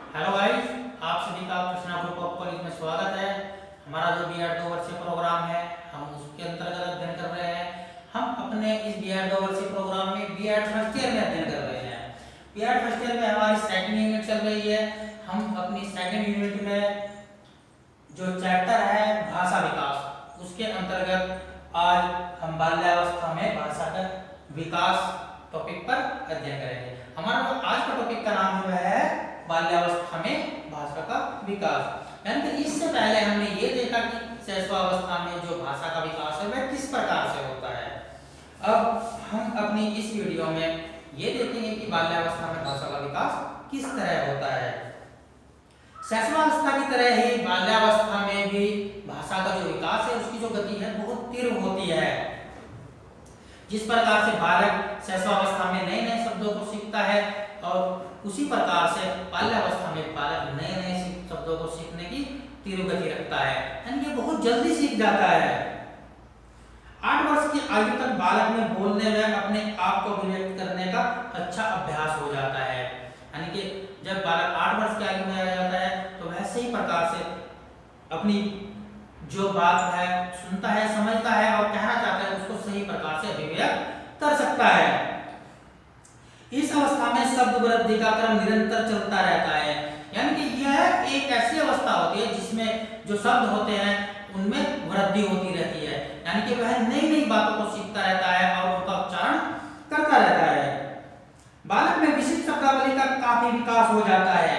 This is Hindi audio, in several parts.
हेलो गाइस, आप सभी का कृष्णा ग्रुप ऑफ कॉलेज में स्वागत है। हमारा जो बीएड 2 वर्षीय प्रोग्राम है, हम उसके अंतर्गत अध्ययन कर रहे हैं। हम अपने इस बीएड 2 वर्षीय प्रोग्राम में बीएड फर्स्ट ईयर में अध्ययन कर रहे हैं। बीएड फर्स्ट ईयर में हमारी सेकंड यूनिट चल रही है। हम अपनी सेकंड यूनिट में जो चैप्टर है भाषा विकास, उसके अंतर्गत आज हम बाल्यावस्था में भाषा का विकास टॉपिक पर अध्ययन करेंगे। हमारा जो आज का टॉपिक का नाम है बाल्यावस्था में भाषा का विकास। यानी कि इससे पहले हमने ये देखा कि शैशवावस्था में जो भाषा का विकास है वह किस प्रकार से होता है। अब हम अपनी इस वीडियो में ये देखेंगे कि बाल्यावस्था में भाषा का विकास किस तरह होता है। शैशवावस्था की तरह ही बाल्यावस्था में भी भाषा का जो विकास है उसकी जो गति है बहुत तीव्र होती है। जिस प्रकार से बालक शैशवावस्था में नए नए शब्दों को सीखता है और उसी प्रकार से बाल्यावस्था में बालक नए नए शब्दों को सीखने की तीव्र गति रखता है, यानी कि बहुत जल्दी सीख जाता है। 8 वर्ष की आयु तक बालक में बोलने में अपने आप को अभिव्यक्त करने का अच्छा अभ्यास हो जाता है। यानी कि जब बालक 8 वर्ष की आयु में आ जाता है तो वह सही प्रकार से अपनी जो बात है सुनता है, समझता है और कहना चाहता है उसको सही प्रकार से अभिव्यक्त कर सकता है। इस अवस्था में शब्द वृद्धि का क्रम निरंतर चलता रहता है, यानी कि यह एक ऐसी अवस्था होती है जिसमें जो शब्द होते हैं उनमें वृद्धि होती रहती है, यानी कि वह नई नई बातों को सीखता रहता है और उनका उच्चारण करता रहता है। बालक में विशिष्ट शब्दावली का काफी विकास हो जाता है।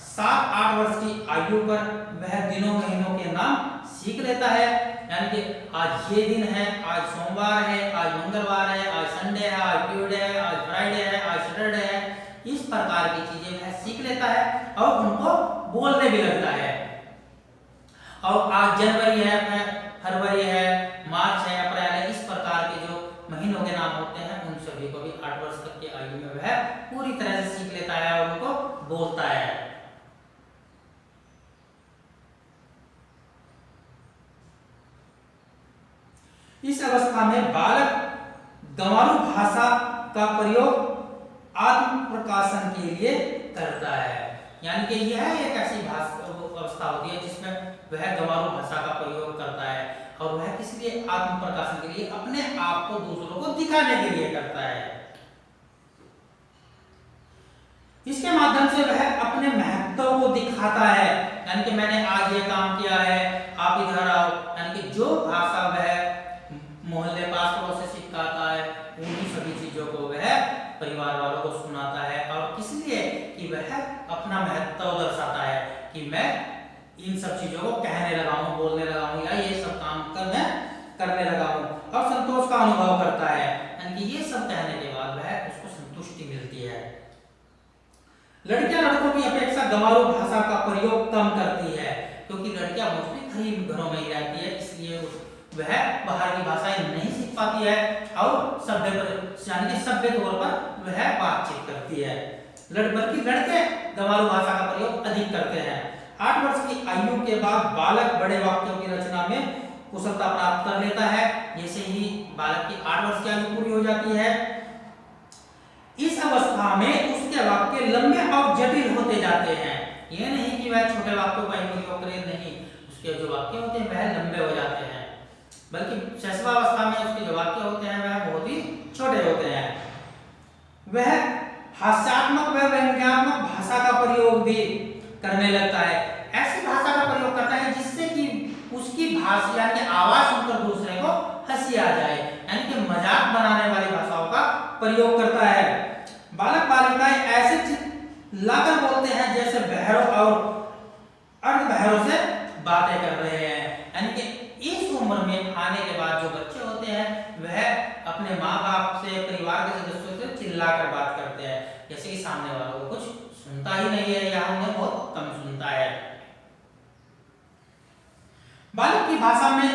7-8 वर्ष की आयु पर वह दिनों महीनों के नाम सीख लेता है, यानी कि आज ये दिन है, आज सोमवार है, आज मंगलवार है, आज संडे है, आज ट्यूसडे है, आज फ्राइडे है, आज सैटरडे है। इस प्रकार की चीजें वह सीख लेता है और उनको बोलने भी लगता है। और आज जनवरी है, फरवरी है, मार्च है, अप्रैल है, इस प्रकार के जो महीनों के नाम होते हैं उन सभी को भी 8 वर्ष तक की आयु में वह पूरी तरह से सीख लेता है और उनको बोलता है। इस अवस्था में बालक गंवारू भाषा का प्रयोग आत्म प्रकाशन के लिए करता है, यानी कि यह एक ऐसी अवस्था होती है जिसमें वह गंवारू भाषा का प्रयोग करता है और वह किस लिए आत्म प्रकाशन के लिए, अपने आप को दूसरों को दिखाने के लिए करता है। इसके माध्यम से वह अपने महत्व को दिखाता है, यानी कि मैंने आज ये काम किया है, आप इधर आओ, यानी कि जो भाषा वह मोहल्ले पास पड़ोस से सिखाता है उन्हीं सभी चीजों को वह परिवार वालों को सुनाता है। और किस लिए कि वह अपना महत्व दर्शाता है कि मैं इन सब चीजों को कहने लगा हूं, बोलने लगा हूं या ये सब काम करने लगा हूं और संतोष का अनुभव करता है, यानी कि ये सब कहने के बाद वह उसको संतुष्टि मिलती है। लड़कियां लड़कों की अपेक्षा गंवारू भाषा का प्रयोग कम करती है, क्योंकि लड़कियां मोस्टली गरीब घरों में ही रहती है, इसलिए वह बाहर की भाषाएं नहीं सीख पाती है और सभ्य तौर पर वह बातचीत करती है। बल्कि लड़के गंवारू भाषा का प्रयोग अधिक करते हैं। 8 वर्ष की आयु के बाद बालक बड़े वाक्यों की रचना में कुशलता प्राप्त कर लेता है। जैसे ही बालक की 8 वर्ष की आयु पूरी हो जाती है, इस अवस्था में उसके वाक्य लंबे और जटिल होते जाते हैं। यह नहीं कि वह छोटे वाक्यों का प्रयोग करे, नहीं, उसके जो वाक्य होते हैं वह लंबे हो जाते हैं, बल्कि शैशवावस्था में उसके जो वाक्य होते हैं वह बहुत ही छोटे होते हैं। वह हास्यात्मक व व्यंग्यात्मक भाषा का प्रयोग भी करने लगता है। ऐसी भाषा का प्रयोग करता है जिससे कि उसकी भाषा यानी कि आवाज सुनकर दूसरे को हंसी आ जाए, यानी कि मजाक बनाने वाली भाषाओं का प्रयोग करता है। बालक बालिकाएं ऐसे लाकर बोलते हैं जैसे बहरों और अर्धबहरों से बातें कर रहे हैं, यानी कि इस उम्र में आने के बाद जो बच्चे होते हैं वह अपने माँ बाप से, परिवार के सदस्यों से चिल्लाकर बात करते हैं, जैसे कि सामने वालों को कुछ सुनता ही नहीं है या उन्हें बहुत कम सुनता है। बालक की भाषा में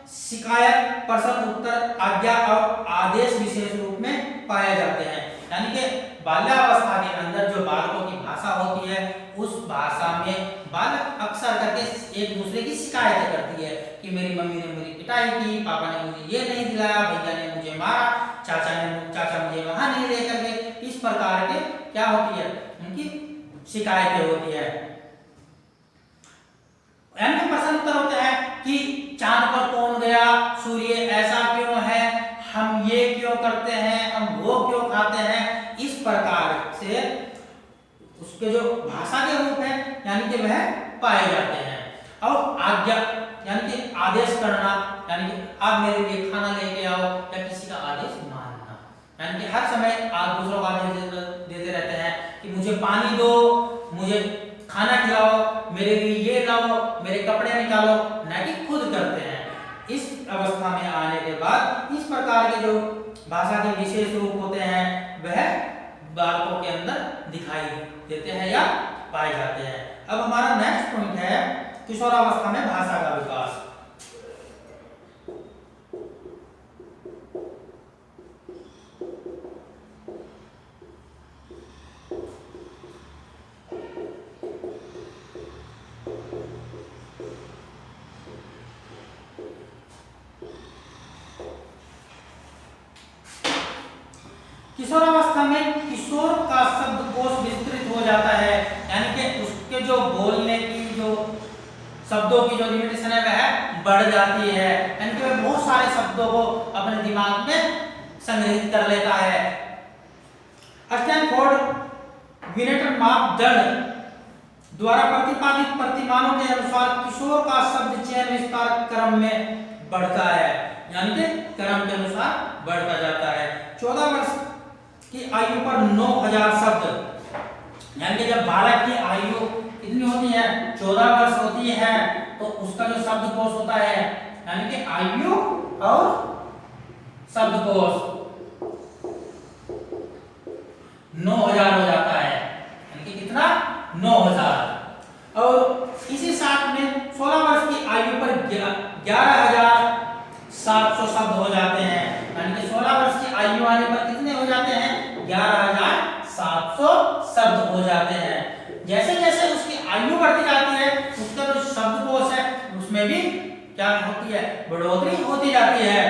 शिकायत, प्रश्न उत्तर, आज्ञा और आदेश विशेष रूप में पाए जाते हैं, यानी कि बाल्यावस्था के अंदर जो बालकों की भाषा होती है उस भाषा में बालक अक्सर करके एक दूसरे की शिकायत करती है कि मेरी मम्मी ने मेरी पिटाई की, पापा ने मुझे ये नहीं दिलाया, भैया ने मुझे मारा, चाचा मुझे वहां नहीं लेकर गए। इस प्रकार के क्या होती है उनकी शिकायतें होती है। यानी कि प्रश्न उत्तर होते हैं कि चांद पर कौन गया, सूर्य ऐसा क्यों है, हम ये क्यों करते हैं, हम वो क्यों खाते हैं। इस प्रकार से उसके जो भाषा के रूप है यानी कि वह पाए जाते हैं। और आज्ञा यानी कि आदेश करना, यानी कि आप मेरे लिए खाना लेके आओ, या किसी का आदेश मानना, यानी कि हर समय आप दूसरों को आदेश देते रहते हैं कि मुझे पानी दो, मुझे खाना खिलाओ, मेरे लिए ये लाओ, मेरे कपड़े निकालो, ना कि खुद करते हैं। इस अवस्था में आने के बाद इस प्रकार के जो भाषा के विशेष रूप होते हैं वह बालकों के अंदर दिखाई देते हैं या पाए जाते हैं। अब हमारा नेक्स्ट पॉइंट है किशोरावस्था में भाषा का विकास। किशोरावस्था में किशोर का शब्दकोश विस्तृत हो जाता है, यानी कि उसके जो बोलने की जो शब्दों की जो लिमिटेशन है वह बढ़ जाती है, यानी कि वह बहुत सारे शब्दों को अपने दिमाग में संग्रहित कर लेता है। स्टैनफोर्ड विनेटर मापदंड द्वारा प्रतिपादित प्रतिमानों के अनुसार किशोर का शब्द चयन विस्तार क्रम में बढ़ता है, यानी कि क्रम के अनुसार बढ़ता जाता है। 14 वर्ष की आयु पर 9000 शब्द, यानी कि जब बालक की आयु कितनी होती है 14 वर्ष होती है तो उसका जो शब्दकोश होता है, यानी कि आयु और शब्दकोश 9000 हो जाता है, यानी कि कितना 9000। और इसी साथ में 16 वर्ष की आयु पर 11700 शब्द हो जाते हैं, यानी कि 16 वर्ष की आयु आने पर कितने हो जाते हैं 11700 शब्द हो जाते हैं। जैसे जैसे उसकी आयु बढ़ती जाती है उसका जो शब्दकोश है उसमें भी क्या होती है बढ़ोतरी होती जाती है।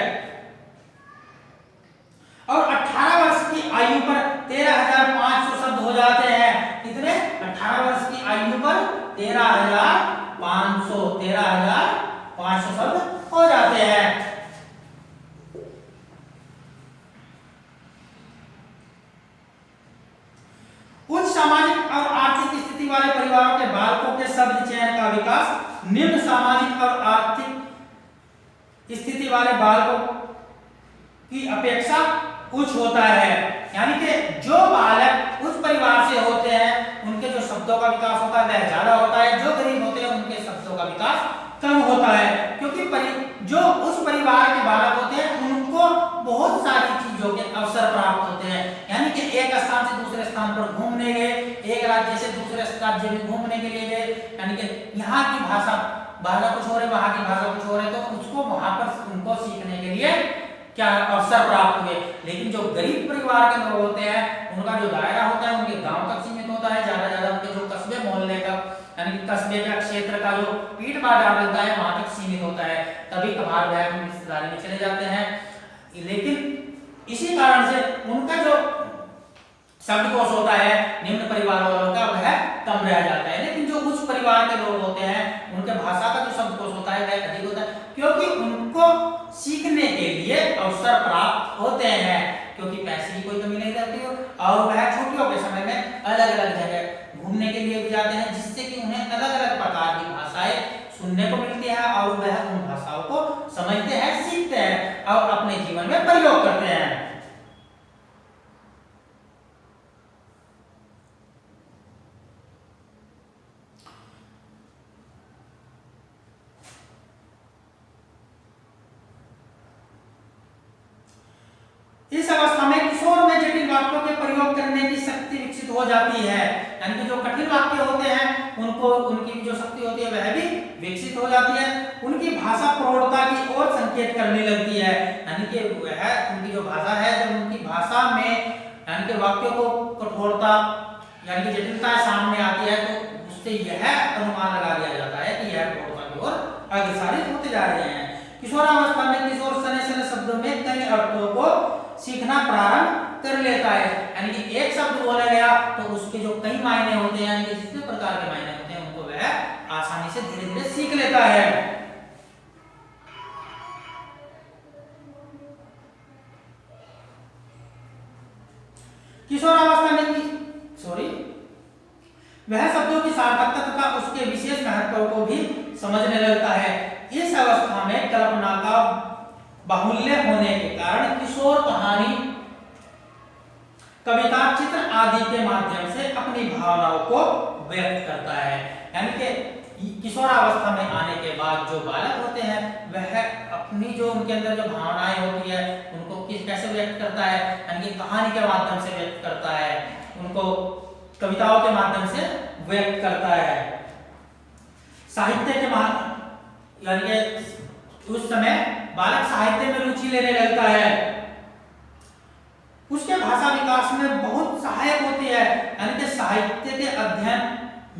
और 18 वर्ष की आयु पर 13500 शब्द हो जाते हैं। कितने 18 वर्ष की आयु पर 13500 शब्द हो जाते हैं। उच्च सामाजिक और आर्थिक स्थिति वाले परिवारों के बालकों के शब्द चयन का विकास निम्न सामाजिक और आर्थिक स्थिति वाले बालकों की अपेक्षा उच्च होता है, यानी कि जो बालक उच्च परिवार से होते हैं उनके जो शब्दों का विकास होता है वह ज्यादा होता है, जो गरीब होते हैं उनके शब्दों का विकास कम होता है, क्योंकि जो उस परिवार के बालक होते हैं उनको बहुत सारी चीजों के अवसर प्राप्त होते हैं, यानी कि एक स्थान से दूसरे स्थान पर घूमने गए, एक राज्य से दूसरे राज्य में घूमने के लिए गए, यानी कि यहाँ की भाषा कुछ और है, वहाँ की भाषा कुछ और है, तो उसको वहां पर उनको सीखने के लिए क्या अवसर प्राप्त हुए। लेकिन जो गरीब परिवार के लोग होते हैं उनका जो दायरा होता है उनके गांव तक सीमित होता है, ज्यादा उनके जो कस्बे मोहल्ले का यानी कि कस्बे का क्षेत्र का जो पीठ बाजार रहता है वहां तक सीमित होता है, कभी कभार वह अपनी रिश्तेदारी में चले जाते हैं। लेकिन इसी कारण से उनका जो शब्दकोश होता है निम्न परिवार वालों का वह कम रह जाता है, लेकिन जो उच्च परिवार के लोग होते हैं उनके भाषा का जो शब्दकोश होता है वह अधिक होता है, क्योंकि उनको सीखने के लिए अवसर प्राप्त होते हैं, क्योंकि पैसे की कोई कमी नहीं रहती हो और वह छुट्टियों के समय में अलग अलग जगह घूमने के लिए भी जाते हैं, जिससे कि उन्हें अलग अलग प्रकार की भाषाएं सुनने को मिलती है और वह उन भाषाओं को समझते हैं, सीखते हैं और अपने जीवन में प्रयोग करते हैं। इस अवस्था में किशोर में जटिल वाक्यों के प्रयोग करने की शक्ति विकसित हो जाती है, यानी कि जो कठिन वाक्य होते हैं उनको उनकी जो शक्ति होती है वह भी विकसित हो जाती है, उनकी भाषा प्रौढ़ता की ओर संकेत करने लगती है, यानी कि वह उनकी जो भाषा है जब उनकी भाषा में यानी कि वाक्यों को कठोरता यानी कि जटिलता सामने आती है तो उससे यह अनुमान लगा लिया जाता है कि यह प्रौढ़ता की ओर अग्रसरित होते जा रहे हैं। किशोरावस्था में किशोर सने सने शब्दों में कई अर्थों को सीखना प्रारंभ कर लेता है। यानी कि एक शब्द बोला गया तो उसके जो कई मायने होते हैं, यानी कि जितने प्रकार के मायने होते हैं, उनको वह आसानी से धीरे धीरे सीख लेता है। किशोरावस्था में वह शब्दों की सार्थकता तथा उसके विशेष महत्व को भी समझने लगता है। इस अवस्था में कल्पना का बाहुल्य होने के कारण किशोर कहानी, कविता, चित्र आदि के माध्यम से अपनी भावनाओं को व्यक्त करता है। यानी कि किशोरावस्था में आने के बाद जो बालक होते हैं वह अपनी जो उनके अंदर जो भावनाएं होती है उनको कैसे व्यक्त करता है, यानी कि कहानी के माध्यम से व्यक्त करता है, उनको कविताओं के माध्यम से व्यक्त करता है। साहित्य के माध्यम, यानी कि उस समय बालक साहित्य में रुचि लेने लगता है, उसके भाषा विकास में बहुत सहायक होती है। यानी कि साहित्य के अध्ययन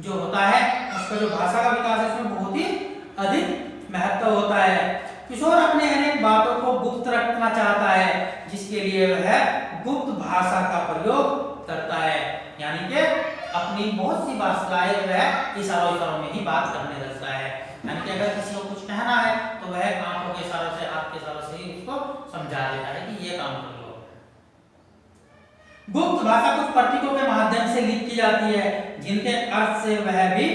जो होता है उसका जो भाषा का विकास है उसमें बहुत ही अधिक महत्व होता है। किशोर अपने अनेक बातों को गुप्त रखना चाहता है, जिसके लिए वह गुप्त भाषा का प्रयोग करता है। यानी कि अपनी बहुत सी भाषाएं वह इशारों में ही बात करने लगता है। यानी कि अगर किसी को कुछ कहना है तो वह आंखों के इशारों से, हाथ के इशारों से ही उसको समझा देता है कि ये काम कर लो। गुप्त भाषा कुछ प्रतीकों के माध्यम से लिखी जाती है, जिनके अर्थ से वह भी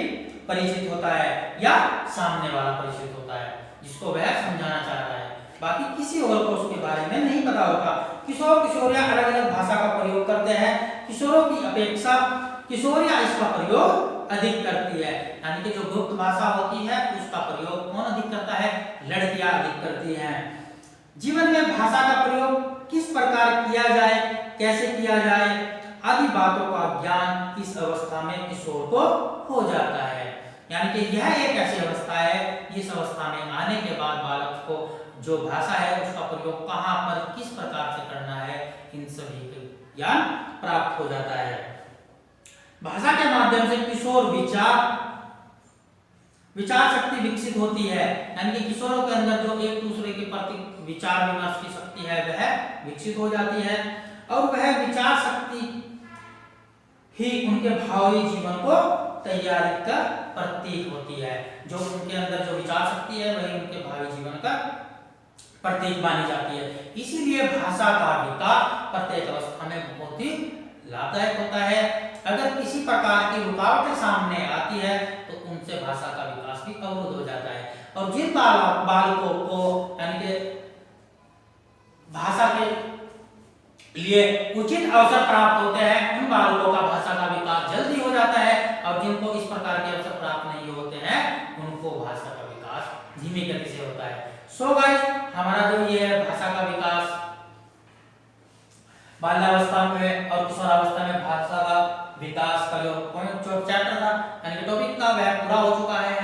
परिचित होता है या सामने वाला परिचित होता है, जिसको वह समझाना चाह रहा है। बाकी किसी और को उसके बारे में नहीं पता होगा। किशोर किशोरियां अलग अलग भाषा का प्रयोग करते हैं। किशोरों की अपेक्षा किशोरियां इसका प्रयोग अधिक करती है। यानी कि जो गुप्त भाषा होती है उसका प्रयोग कौन अधिक करता है? लड़कियां अधिक करती हैं। जीवन में भाषा का प्रयोग किस प्रकार किया जाए, कैसे किया जाए आदि बातों का ज्ञान इस अवस्था में किशोर को हो जाता है। यानी कि यह एक ऐसी अवस्था है, इस अवस्था में आने के बाद बालक को जो भाषा है उसका प्रयोग कहाँ पर किस प्रकार से करना है, इन सभी का ज्ञान प्राप्त हो जाता है। भाषा के माध्यम से किशोर विचार शक्ति विकसित होती है। यानी कि किशोरों के अंदर जो एक दूसरे के प्रति विचार विमर्श की शक्ति है वह विकसित हो जाती है, और वह विचार शक्ति ही उनके भावी जीवन को तैयारी का प्रतीक होती है। जो उनके अंदर जो विचार शक्ति है वही उनके भावी जीवन का प्रतीक मानी जाती है। इसीलिए भाषा का विकास प्रत्येक अवस्था में बहुत ही लाभदायक होता है। अगर किसी प्रकार की रुकावटें सामने आती है तो उनसे भाषा का विकास भी अवरुद्ध हो जाता है। और जिन बालकों को यानी कि भाषा के लिए उचित अवसर प्राप्त होते हैं उन बालकों का भाषा का विकास जल्दी हो जाता है, और जिनको इस प्रकार के अवसर प्राप्त नहीं होते हैं उनको भाषा का विकास धीमी गति से होता है। सो गाइस, हमारा जो ये भाषा का विकास बाल्यावस्था में और किशोरावस्था में भाषा का विकास का जो चैप्टर था यानी कि टॉपिक था वह पूरा हो चुका है।